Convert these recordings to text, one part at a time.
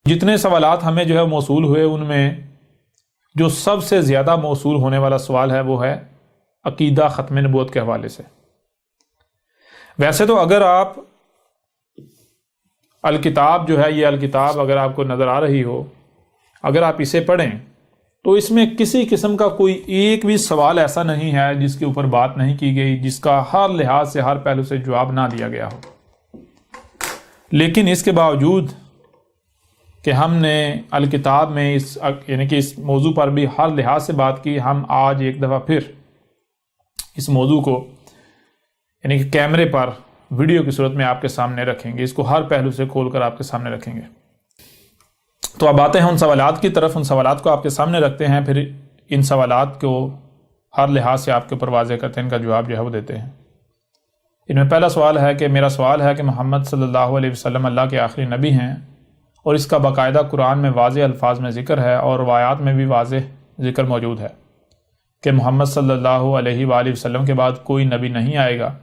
جتنے سوالات ہمیں جو ہے موصول ہوئے، ان میں جو سب سے زیادہ موصول ہونے والا سوال ہے وہ ہے عقیدہ ختم نبوت کے حوالے سے۔ ویسے تو اگر آپ الکتاب جو ہے، یہ الکتاب اگر آپ کو نظر آ رہی ہو، اگر آپ اسے پڑھیں تو اس میں کسی قسم کا کوئی ایک بھی سوال ایسا نہیں ہے جس کے اوپر بات نہیں کی گئی، جس کا ہر لحاظ سے، ہر پہلو سے جواب نہ دیا گیا ہو۔ لیکن اس کے باوجود کہ ہم نے الکتاب میں یعنی کہ اس موضوع پر بھی ہر لحاظ سے بات کی، ہم آج ایک دفعہ پھر اس موضوع کو یعنی کہ کیمرے پر ویڈیو کی صورت میں آپ کے سامنے رکھیں گے، اس کو ہر پہلو سے کھول کر آپ کے سامنے رکھیں گے۔ تو اب آتے ہیں ان سوالات کی طرف، ان سوالات کو آپ کے سامنے رکھتے ہیں، پھر ان سوالات کو ہر لحاظ سے آپ کے اوپر واضح کرتے ہیں، ان کا جواب جو ہے وہ دیتے ہیں۔ ان میں پہلا سوال ہے کہ میرا سوال ہے کہ محمد صلی اللہ علیہ وسلم اللہ کے آخری نبی ہیں، اور اس کا باقاعدہ قرآن میں واضح الفاظ میں ذکر ہے اور روایات میں بھی واضح ذکر موجود ہے کہ محمد صلی اللہ علیہ وآلہ وسلم کے بعد کوئی نبی نہیں آئے گا۔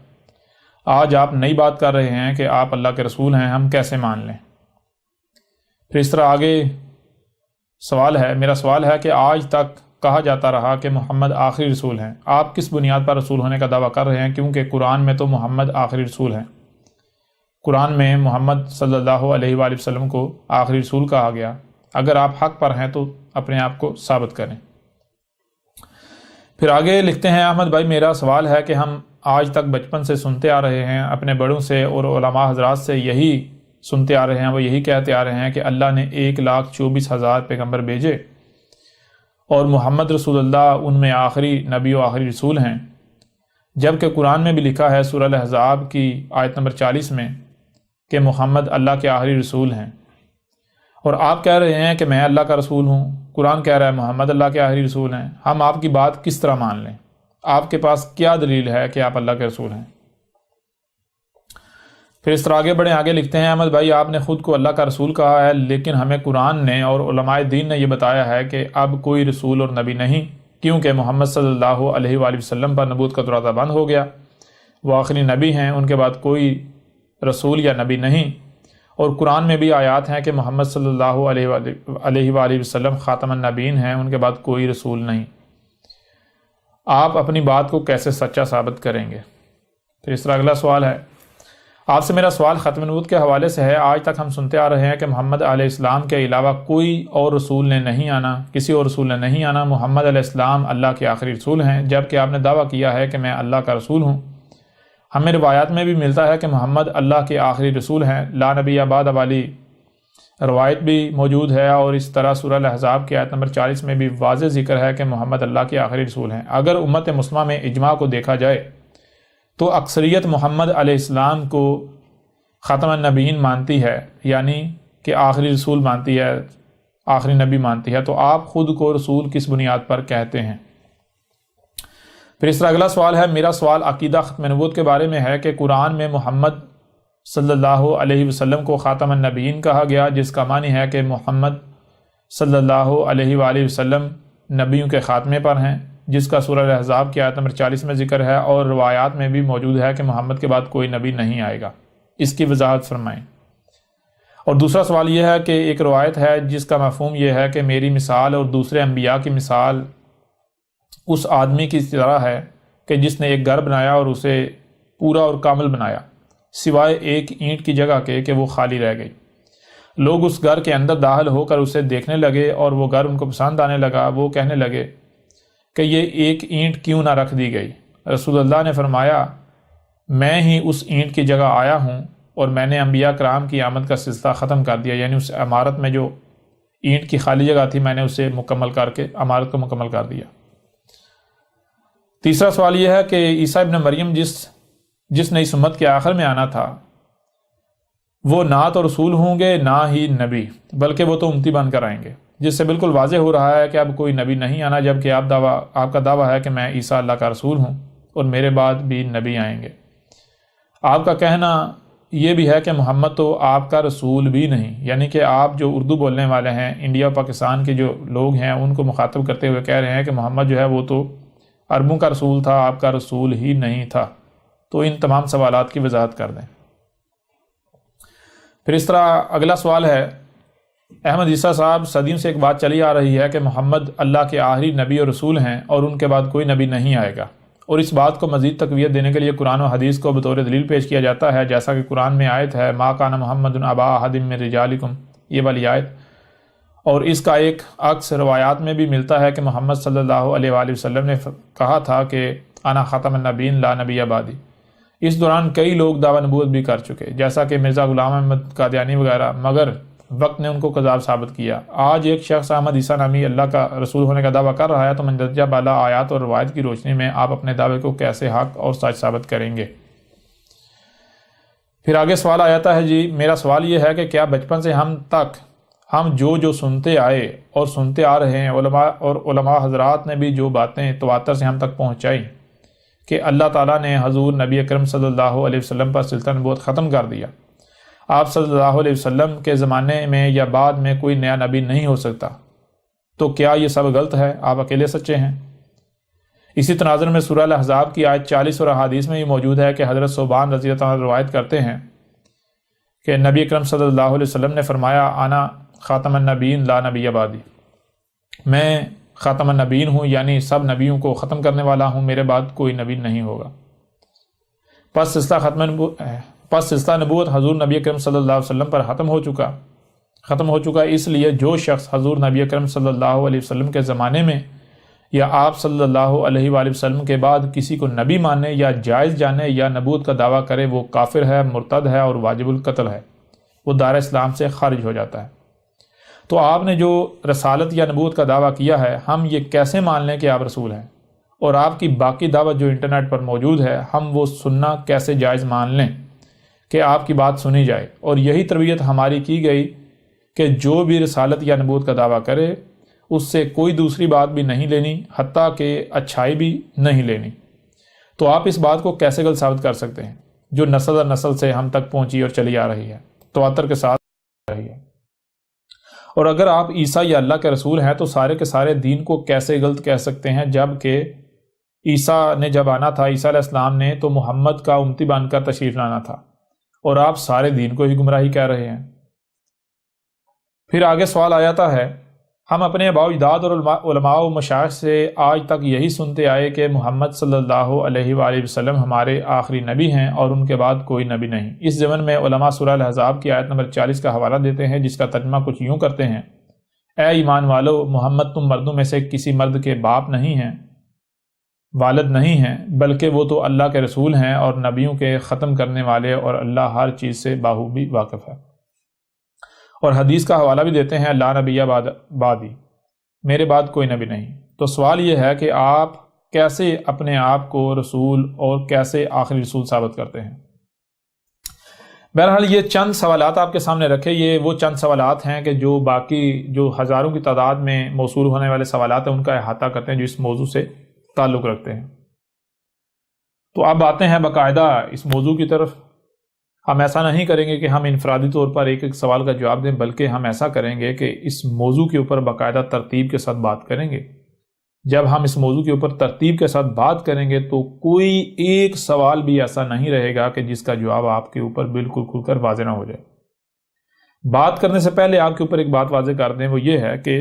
آج آپ نئی بات کر رہے ہیں کہ آپ اللہ کے رسول ہیں، ہم کیسے مان لیں؟ پھر اس طرح آگے سوال ہے، میرا سوال ہے کہ آج تک کہا جاتا رہا کہ محمد آخری رسول ہیں، آپ کس بنیاد پر رسول ہونے کا دعویٰ کر رہے ہیں؟ کیونکہ قرآن میں تو محمد آخری رسول ہیں، قرآن میں محمد صلی اللہ علیہ وآلہ وسلم کو آخری رسول کہا گیا۔ اگر آپ حق پر ہیں تو اپنے آپ کو ثابت کریں۔ پھر آگے لکھتے ہیں احمد بھائی، میرا سوال ہے کہ ہم آج تک بچپن سے سنتے آ رہے ہیں، اپنے بڑوں سے اور علماء حضرات سے یہی سنتے آ رہے ہیں، وہ یہی کہتے آ رہے ہیں کہ اللہ نے 1,24,000 پیغمبر بھیجے اور محمد رسول اللہ ان میں آخری نبی و آخری رسول ہیں، جبکہ قرآن میں بھی لکھا ہے سورہ الاحزاب کی آیت نمبر 40 میں کہ محمد اللہ کے آخری رسول ہیں، اور آپ کہہ رہے ہیں کہ میں اللہ کا رسول ہوں، قرآن کہہ رہا ہے محمد اللہ کے آخری رسول ہیں۔ ہم آپ کی بات کس طرح مان لیں؟ آپ کے پاس کیا دلیل ہے کہ آپ اللہ کے رسول ہیں؟ پھر اس طرح آگے بڑھیں، آگے لکھتے ہیں احمد بھائی، آپ نے خود کو اللہ کا رسول کہا ہے، لیکن ہمیں قرآن نے اور علماء دین نے یہ بتایا ہے کہ اب کوئی رسول اور نبی نہیں، کیونکہ محمد صلی اللہ علیہ وآلہ وسلم پر نبوت کا دروازہ بند ہو گیا، وہ آخری نبی ہیں، ان کے بعد کوئی رسول یا نبی نہیں۔ اور قرآن میں بھی آیات ہیں کہ محمد صلی اللہ علیہ وآلہ وسلم خاتم النبیین ہیں، ان کے بعد کوئی رسول نہیں۔ آپ اپنی بات کو کیسے سچا ثابت کریں گے؟ پھر اس طرح اگلا سوال ہے، آپ سے میرا سوال ختم نبوت کے حوالے سے ہے۔ آج تک ہم سنتے آ رہے ہیں کہ محمد علیہ السلام کے علاوہ کوئی اور رسول نے نہیں آنا، کسی اور رسول نے نہیں آنا، محمد علیہ السلام اللہ کے آخری رسول ہیں، جبکہ آپ نے دعویٰ کیا ہے کہ میں اللہ کا رسول ہوں۔ ہمیں روایات میں بھی ملتا ہے کہ محمد اللہ کے آخری رسول ہیں، لا نبی بعد والی روایت بھی موجود ہے، اور اس طرح سورہ الاحزاب کی آیت نمبر 40 میں بھی واضح ذکر ہے کہ محمد اللہ کے آخری رسول ہیں۔ اگر امت مسلمہ میں اجماع کو دیکھا جائے تو اکثریت محمد علیہ السلام کو خاتم النبیین مانتی ہے، یعنی کہ آخری رسول مانتی ہے، آخری نبی مانتی ہے، تو آپ خود کو رسول کس بنیاد پر کہتے ہیں؟ پھر اس طرح اگلا سوال ہے، میرا سوال عقیدہ ختم نبوت کے بارے میں ہے کہ قرآن میں محمد صلی اللہ علیہ وسلم کو خاتم النبیین کہا گیا، جس کا معنی ہے کہ محمد صلی اللہ علیہ وآلہ وسلم نبیوں کے خاتمے پر ہیں، جس کا سورہ الاحزاب کی آیت نمبر 40 میں ذکر ہے، اور روایات میں بھی موجود ہے کہ محمد کے بعد کوئی نبی نہیں آئے گا۔ اس کی وضاحت فرمائیں۔ اور دوسرا سوال یہ ہے کہ ایک روایت ہے جس کا مفہوم یہ ہے کہ میری مثال اور دوسرے انبیاء کی مثال اس آدمی کی طرح ہے کہ جس نے ایک گھر بنایا اور اسے پورا اور کامل بنایا، سوائے ایک اینٹ کی جگہ کے کہ وہ خالی رہ گئی۔ لوگ اس گھر کے اندر داخل ہو کر اسے دیکھنے لگے اور وہ گھر ان کو پسند آنے لگا۔ وہ کہنے لگے کہ یہ ایک اینٹ کیوں نہ رکھ دی گئی؟ رسول اللہ نے فرمایا، میں ہی اس اینٹ کی جگہ آیا ہوں اور میں نے انبیاء کرام کی آمد کا سلسلہ ختم کر دیا، یعنی اس عمارت میں جو اینٹ کی خالی جگہ تھی میں نے اسے مکمل کر کے عمارت کو مکمل کر دیا۔ تیسرا سوال یہ ہے کہ عیسیٰ ابن مریم جس نے اس امت کے آخر میں آنا تھا، وہ نہ تو رسول ہوں گے نہ ہی نبی، بلکہ وہ تو امتی بن کر آئیں گے، جس سے بالکل واضح ہو رہا ہے کہ اب کوئی نبی نہیں آنا، جبکہ آپ کا دعویٰ ہے کہ میں عیسیٰ اللہ کا رسول ہوں اور میرے بعد بھی نبی آئیں گے۔ آپ کا کہنا یہ بھی ہے کہ محمد تو آپ کا رسول بھی نہیں، یعنی کہ آپ جو اردو بولنے والے ہیں، انڈیا اور پاکستان کے جو لوگ ہیں، ان کو مخاطب کرتے ہوئے کہہ رہے ہیں کہ محمد جو ہے وہ تو عربوں کا رسول تھا، آپ کا رسول ہی نہیں تھا۔ تو ان تمام سوالات کی وضاحت کر دیں۔ پھر اس طرح اگلا سوال ہے احمد عیسیٰ صاحب، صدیوں سے ایک بات چلی آ رہی ہے کہ محمد اللہ کے آخری نبی اور رسول ہیں اور ان کے بعد کوئی نبی نہیں آئے گا، اور اس بات کو مزید تقویت دینے کے لیے قرآن و حدیث کو بطور دلیل پیش کیا جاتا ہے، جیسا کہ قرآن میں آیت ہے ما کان محمد ابا احد من رجالکم، یہ والی آیت، اور اس کا ایک عکس روایات میں بھی ملتا ہے کہ محمد صلی اللہ علیہ وآلہ وسلم نے کہا تھا کہ انا خاتم النبیین لا نبی بعدی۔ اس دوران کئی لوگ دعوی نبوت بھی کر چکے، جیسا کہ مرزا غلام احمد قادیانی وغیرہ، مگر وقت نے ان کو کذاب ثابت کیا۔ آج ایک شخص احمد عیسیٰ نامی اللہ کا رسول ہونے کا دعویٰ کر رہا ہے، تو مندرجہ بالا آیات اور روایت کی روشنی میں آپ اپنے دعوے کو کیسے حق اور سچ ثابت کریں گے؟ پھر آگے سوال آتا ہے، جی میرا سوال یہ ہے کہ کیا بچپن سے ہم جو سنتے آئے اور سنتے آ رہے ہیں، علماء حضرات نے بھی جو باتیں تواتر سے ہم تک پہنچائی کہ اللہ تعالیٰ نے حضور نبی اکرم صلی اللہ علیہ وسلم پر سلطنت نبوت ختم کر دیا، آپ صلی اللہ علیہ وسلم کے زمانے میں یا بعد میں کوئی نیا نبی نہیں ہو سکتا، تو کیا یہ سب غلط ہے؟ آپ اکیلے سچے ہیں؟ اسی تناظر میں سورہ الاحزاب کی آیت 40 اور احادیث میں یہ موجود ہے کہ حضرت ثوبان رضی اللہ عنہ روایت کرتے ہیں کہ نبی اکرم صلی اللہ علیہ وسلم نے فرمایا انا خاتم النبیین لا نبی بعدی، میں خاتم النبیین ہوں، یعنی سب نبیوں کو ختم کرنے والا ہوں، میرے بعد کوئی نبی نہیں ہوگا۔ پس سلسلہ نبوت حضور نبی اکرم صلی اللہ علیہ وسلم پر ختم ہو چکا، اس لیے جو شخص حضور نبی اکرم صلی اللہ علیہ وسلم کے زمانے میں یا آپ صلی اللہ علیہ وآلہ وسلم کے بعد کسی کو نبی مانے یا جائز جانے یا نبوت کا دعویٰ کرے، وہ کافر ہے، مرتد ہے اور واجب القتل ہے، وہ دار اسلام سے خارج ہو جاتا ہے۔ تو آپ نے جو رسالت یا نبوت کا دعویٰ کیا ہے، ہم یہ کیسے مان لیں کہ آپ رسول ہیں؟ اور آپ کی باقی دعوت جو انٹرنیٹ پر موجود ہے، ہم وہ سننا کیسے جائز مان لیں کہ آپ کی بات سنی جائے؟ اور یہی تربیت ہماری کی گئی کہ جو بھی رسالت یا نبوت کا دعویٰ کرے اس سے کوئی دوسری بات بھی نہیں لینی، حتیٰ کہ اچھائی بھی نہیں لینی۔ تو آپ اس بات کو کیسے غلط ثابت کر سکتے ہیں جو نسل در نسل سے ہم تک پہنچی اور چلی آ رہی ہے، تواتر کے ساتھ آ رہی ہے؟ اور اگر آپ عیسیٰ یا اللہ کے رسول ہیں تو سارے کے سارے دین کو کیسے غلط کہہ سکتے ہیں، جب کہ عیسیٰ نے جب آنا تھا، عیسیٰ علیہ السلام نے تو محمد کا امتی بن کر تشریف لانا تھا، اور آپ سارے دین کو ہی گمراہی کہہ رہے ہیں۔ پھر آگے سوال آتا ہے، ہم اپنے آباء و اجداد اور علماء و مشائخ سے آج تک یہی سنتے آئے کہ محمد صلی اللہ علیہ وآلہ وسلم ہمارے آخری نبی ہیں اور ان کے بعد کوئی نبی نہیں۔ اس ضمن میں علماء سورہ الاحزاب کی آیت نمبر 40 کا حوالہ دیتے ہیں، جس کا ترجمہ کچھ یوں کرتے ہیں، اے ایمان والو، محمد تم مردوں میں سے کسی مرد کے باپ نہیں ہیں، والد نہیں ہیں، بلکہ وہ تو اللہ کے رسول ہیں اور نبیوں کے ختم کرنے والے، اور اللہ ہر چیز سے باخوبی واقف ہے۔ اور حدیث کا حوالہ بھی دیتے ہیں، لا نبی بعدی، میرے بعد کوئی نبی نہیں۔ تو سوال یہ ہے کہ آپ کیسے اپنے آپ کو رسول اور کیسے آخری رسول ثابت کرتے ہیں؟ بہرحال یہ چند سوالات آپ کے سامنے رکھے، یہ وہ چند سوالات ہیں کہ جو باقی جو ہزاروں کی تعداد میں موصول ہونے والے سوالات ہیں ان کا احاطہ کرتے ہیں جو اس موضوع سے تعلق رکھتے ہیں۔ تو اب آتے ہیں باقاعدہ اس موضوع کی طرف۔ ہم ایسا نہیں کریں گے کہ ہم انفرادی طور پر ایک ایک سوال کا جواب دیں، بلکہ ہم ایسا کریں گے کہ اس موضوع کے اوپر باقاعدہ ترتیب کے ساتھ بات کریں گے۔ جب ہم اس موضوع کے اوپر ترتیب کے ساتھ بات کریں گے تو کوئی ایک سوال بھی ایسا نہیں رہے گا کہ جس کا جواب آپ کے اوپر بالکل کھل کر واضح نہ ہو جائے۔ بات کرنے سے پہلے آپ کے اوپر ایک بات واضح کر دیں، وہ یہ ہے کہ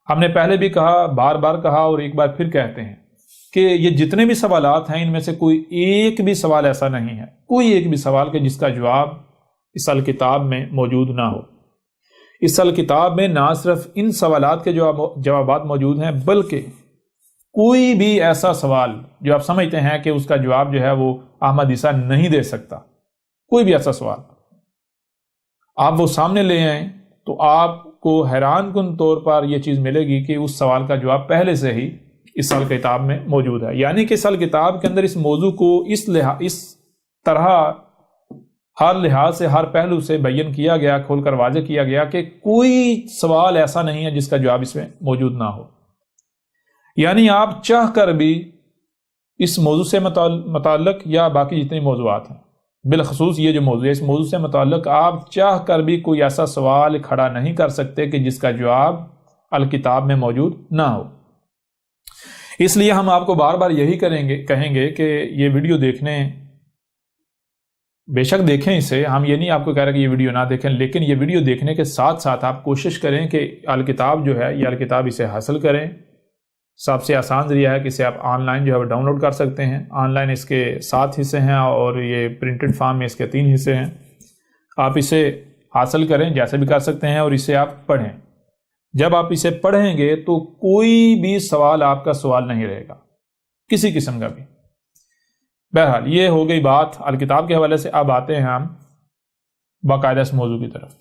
ہم نے پہلے بھی کہا، بار بار کہا اور ایک بار پھر کہتے ہیں کہ یہ جتنے بھی سوالات ہیں ان میں سے کوئی ایک بھی سوال ایسا نہیں ہے، کوئی ایک بھی سوال کہ جس کا جواب اس الکتاب میں موجود نہ ہو۔ اس الکتاب میں نہ صرف ان سوالات کے جوابات موجود ہیں، بلکہ کوئی بھی ایسا سوال جو آپ سمجھتے ہیں کہ اس کا جواب جو ہے وہ احمد عیسیٰ نہیں دے سکتا، کوئی بھی ایسا سوال آپ وہ سامنے لے آئیں تو آپ کو حیران کن طور پر یہ چیز ملے گی کہ اس سوال کا جواب پہلے سے ہی اس کتاب میں موجود ہے۔ یعنی کہ اس کتاب کے اندر اس موضوع کو اس طرح ہر لحاظ سے، ہر پہلو سے بیان کیا گیا، کھول کر واضح کیا گیا کہ کوئی سوال ایسا نہیں ہے جس کا جواب اس میں موجود نہ ہو۔ یعنی آپ چاہ کر بھی اس موضوع سے متعلق یا باقی جتنے موضوعات ہیں، بالخصوص یہ جو موضوع ہے، اس موضوع سے متعلق آپ چاہ کر بھی کوئی ایسا سوال کھڑا نہیں کر سکتے کہ جس کا جواب الکتاب میں موجود نہ ہو۔ اس لیے ہم آپ کو بار بار یہی کہیں گے کہ یہ ویڈیو دیکھنے بے شک دیکھیں اسے، ہم یہ نہیں آپ کو کہہ رہے کہ یہ ویڈیو نہ دیکھیں، لیکن یہ ویڈیو دیکھنے کے ساتھ ساتھ آپ کوشش کریں کہ الکتاب جو ہے یہ الکتاب اسے حاصل کریں۔ سب سے آسان ذریعہ ہے کہ اسے آپ آن لائن جو ہے وہ ڈاؤن لوڈ کر سکتے ہیں۔ آن لائن اس کے 7 حصے ہیں اور یہ پرنٹڈ فارم میں اس کے 3 حصے ہیں۔ آپ اسے حاصل کریں جیسے بھی کر سکتے ہیں اور اسے آپ پڑھیں۔ جب آپ اسے پڑھیں گے تو کوئی بھی سوال آپ کا سوال نہیں رہے گا، کسی قسم کا بھی۔ بہرحال یہ ہو گئی بات الکتاب کے حوالے سے۔ اب آتے ہیں ہم باقاعدہ اس موضوع کی طرف۔